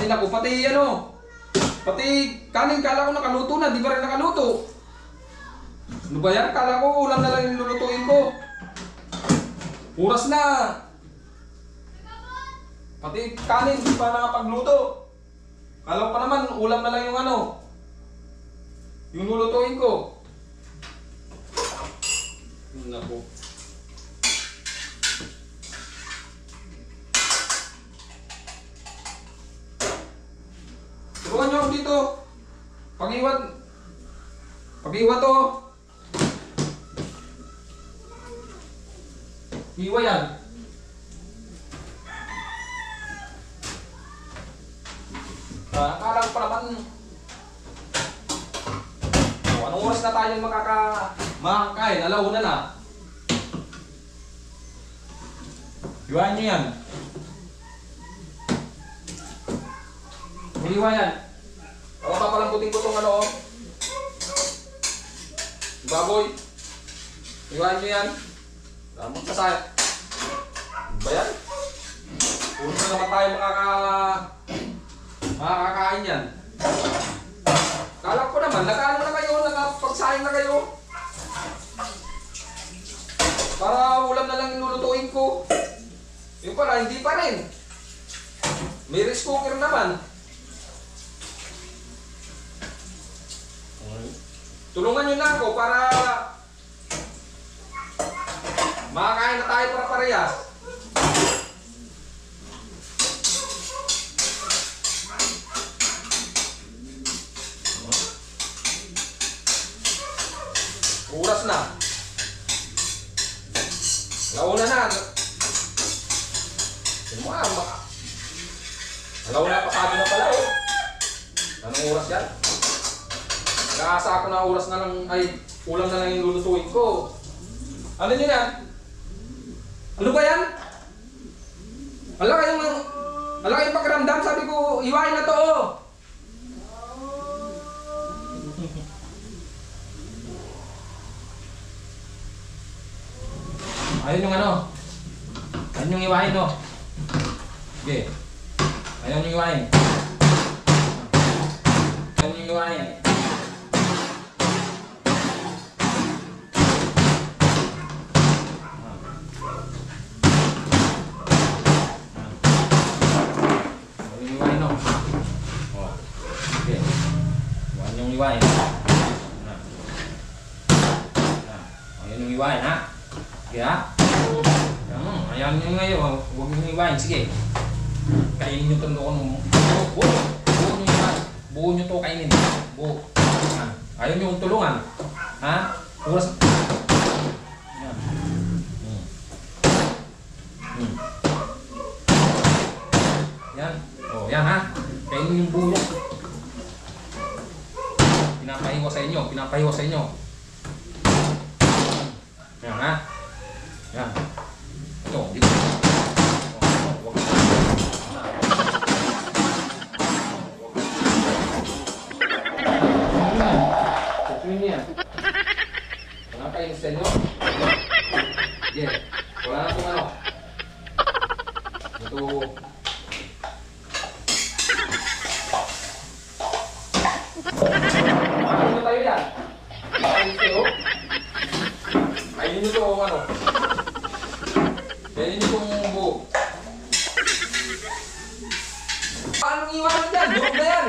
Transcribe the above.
Ay naku, pati ano, pati kanin kala ko nakaluto na, di ba rin nakaluto? Ano ba yan? Kala ko ulam na lang yung lulutuin ko. Oras na. Pati kanin, di pa nakapagluto. Kala ko pa naman, ulam na lang yung ano, yung lulutuin ko. Naku. Tulungan nyo ako dito. Pag-iwan. Pag-iwan to. Iwa yan. Akala ko pa naman. Anong oras na tayo makakain? Alauna na. Iwain nyo yan. Iwa yan. Ako papalamputin ko itong ano. Baboy. Iwain nyo yan. Lamang kasaya. Ba yan? Puro na naman tayo makakakain yan. Kala ko naman, nakaano na kayo, nakapagsaing na kayo. Para ulam na lang inulutuin ko. Yung pala, hindi pa rin. May rice cooker naman. Tulungan nyo na ako para makakain na tayo para parehas. Oras na. Alauna na. Alauna pa sabi na pala oh. Anong oras yan? Nakaasa ako na oras na lang, ay ulam na lang yung lulutuin ko. Ano nyo yan? Ano ba yan? Ala kayong pakiramdam, sabi ko, iwain na to oh. Ayun yung ano. Ayun yung iwain no. Okay. Ayun yung iwain. Ayun yung iwain. Iwain. Ayan yung iwain ha. Okay ha. Ayan yung ngayon. Huwag yung iwain. Sige. Kainin nyo ito noon. Buo nyo iwain. Buo nyo ito kainin. Buo. Ayaw nyo yung tulungan. Ha? Oras. Ayan. Yan. O yan ha. Kainin yung buo. Pinapahiwa sa inyo, pinapahiwa sa inyo. Yan ha. Yan. Ito, dito. Tutuin niya. Pinapahiwa sa inyo. Yeah. Wala na itong ano. Ito. Tayo yan. Ayun nyo ito ano. Ayun nyo itong buo. Paano iwanan yan? Durog na yan.